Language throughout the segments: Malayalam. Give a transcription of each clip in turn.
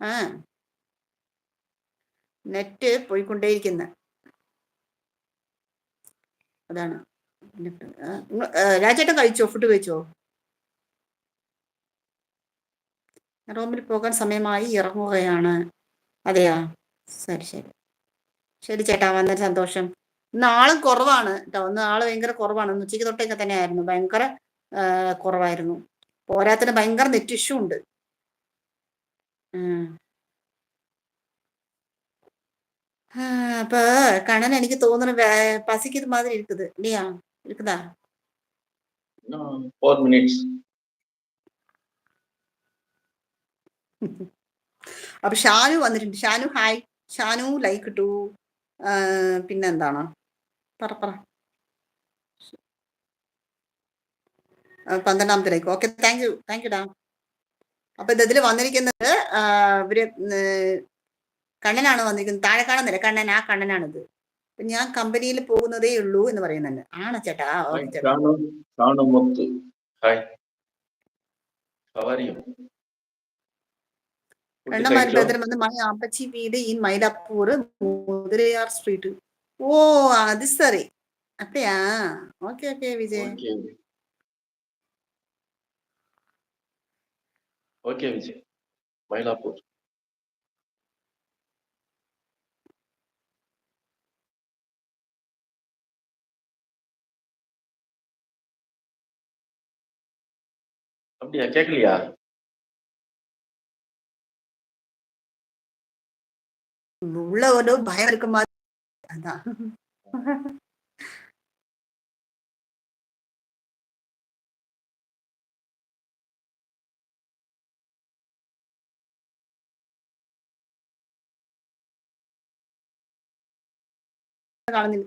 ആ നെറ്റ് പോയിക്കൊണ്ടേയിരിക്കുന്ന്. അതാണ്. നെറ്റ് രാജേട്ടൻ കഴിച്ചോ? ഫുഡ് കഴിച്ചോ? റൂമിൽ പോകാൻ സമയമായി ഇറങ്ങുകയാണ്. അതെയോ? ശരി, ശരി. ശരി ചേട്ടാ, വന്നതിൽ സന്തോഷം. ഇന്ന് ആളും കുറവാണ് ട്ടോ. ഇന്ന് ആള് ഭയങ്കര കുറവാണ്. ഇന്ന് ഉച്ചയ്ക്ക് തൊട്ടേ ഇങ്ങനെ തന്നെയായിരുന്നു. ഭയങ്കര കുറവായിരുന്നു. പോരാത്തതിന് ഭയങ്കര നെറ്റ് ഇഷ്യൂ ഉണ്ട്. ம். அப்ப கண்ணன் எனக்கு தோணுன பசிக்குது மாதிரி இருக்குது. இல்லையா? இருக்குதா? இன்னும் 4 மினிட்ஸ். അപ്പൊ ഷാനു വന്നിട്ടുണ്ട്. ഷാനു ഹായ്. ഷാനു ലൈക്ക് ഇട്ടു. പിന്നെന്താണ്? പറ പറ. 12ാമത്തെ like. Okay, thank you. Thank you ഡാ. അപ്പൊ ഇതിൽ വന്നിരിക്കുന്നത് ഇവര് കണ്ണനാണ് വന്നിരിക്കുന്നത്. താഴെ കാണുന്നില്ല കണ്ണൻ, ആ കണ്ണനാണിത്. ഞാൻ കമ്പനിയിൽ പോകുന്നതേ ഉള്ളൂ എന്ന് പറയുന്നുണ്ട്. ആണോ ചേട്ടാ? Hi, ഓക്കെ ചേട്ടാ. Shanu Muthu. Hi. How are you? Food കണ്ണന്മാർ കഴിച്ചോ? ബ്രദർ വന്ന് മൈ അപ്പച്ചി വീട് ഇൻ മൈലാപ്പൂർ മുതിരയാർ സ്ട്രീറ്റ്. ഓ അത് സറി. அப்படியா? Okay okay Vijay. Okay. Okay, Vijay. Mylapore. அப்படியா? கேட்கலையா? உள்ள ஒரு பயம் இருக்க மாதிரி. அதான்.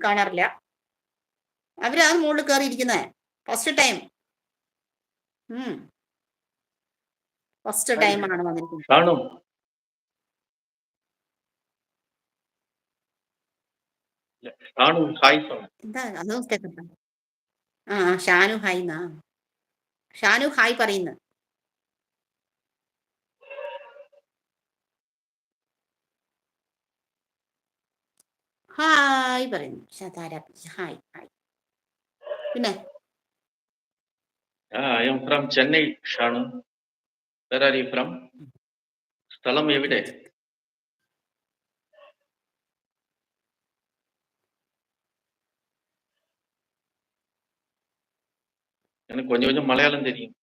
കാണാറില്ല. അവരാണ് മുകളിൽ കയറി ഇരിക്കുന്നത്. First time. ഫസ്റ്റ് ടൈമാണ് വന്നിരിക്കുന്നത്. ഷാനു. ഷാനു ഹായ് சொன்னேன். എന്താ അതൊന്നും കേൾക്കണ്ട. ആ ഷാനു ഹായ് എന്നാ. ഷാനു ഹായ് പറയുന്നു. ഹായ് പറയുന്നു. Hi hi. പിന്നെ I am from Chennai, Shanu. Where are you from? സ്ഥലം എവിടെ? எனக்கு கொஞ்சம் கொஞ்சம் மலையாளம் தெரியும்.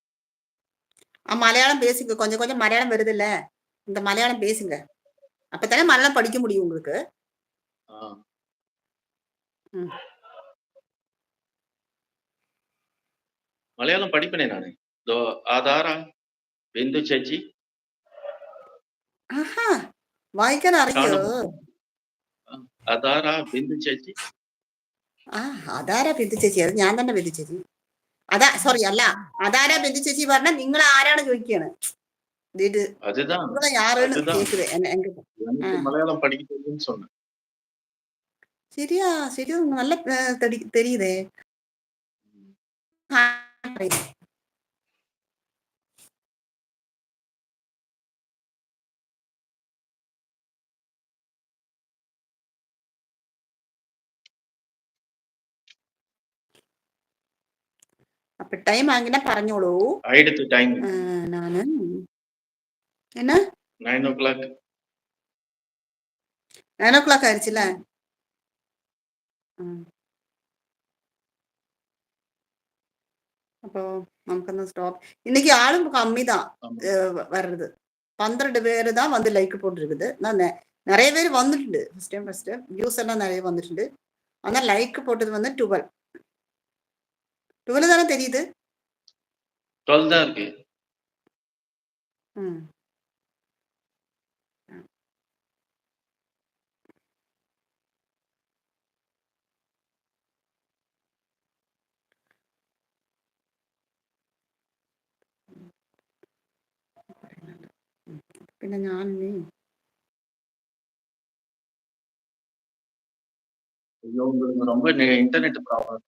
மலையாளம் பேசுங்க. கொஞ்சம் கொஞ்சம் மலையாளம் வருது இல்ல, இந்த மலையாளம் பேசுங்க. அப்பதானே மலையாளம் படிக்க முடியும் உங்களுக்கு. ம். മലയാളം പഠിപ്പനെ നാണ്. ആധാര ബിന്ദു ചേച്ചി. ആഹാ, വായിക്കാൻ അറിയോ? അതാര ബിന്ദു ചേച്ചി. ആ അതാരാ ബിന്ദു ചേച്ചി? അത് ഞാൻ തന്നെ ബിന്ദു ചേച്ചി. അതാ സോറി അല്ല, അതാരാ ബിന്ദു ചേച്ചി പറഞ്ഞ നിങ്ങൾ ആരാണ് ചോദിക്കാണ്. ഇത് அதுதான் யாருன்னு அதுதான் கேக்குது. எனக்கு மலையாளம் படிக்க தெரியும்னு சொன்னேன். சரியா சரியா, நல்ல தெரியுதே. അപ്പൊ ടൈം അങ്ങനെ പറഞ്ഞോളൂ. ആയിടുത്ത് ടൈം. നാന് என்ன 9 o'clock. 9 o'clock ആയിരിച്ചില്ല. அப்போ நமக்கு ஸ்டாப். இன்னைக்கு ஆளும் கம்மி தான் வர்றது. 12 பேர் தான் வந்து லைக் போட்டுருக்குது. நான் நிறைய பேர் வந்துട്ടുണ്ട്. ஃபர்ஸ்ட் வியூஸ் எல்லாம் நிறைய வந்துട്ടുണ്ട്. ஆனா லைக் போட்டது வந்து 12. 12 தானே தெரியுது. 12 தான் இருக்கு. പിന്നെ ഞാൻ ஐயோ, உங்களுக்கு ரொம்ப இன்டர்நெட் ப்ராப்ளம்.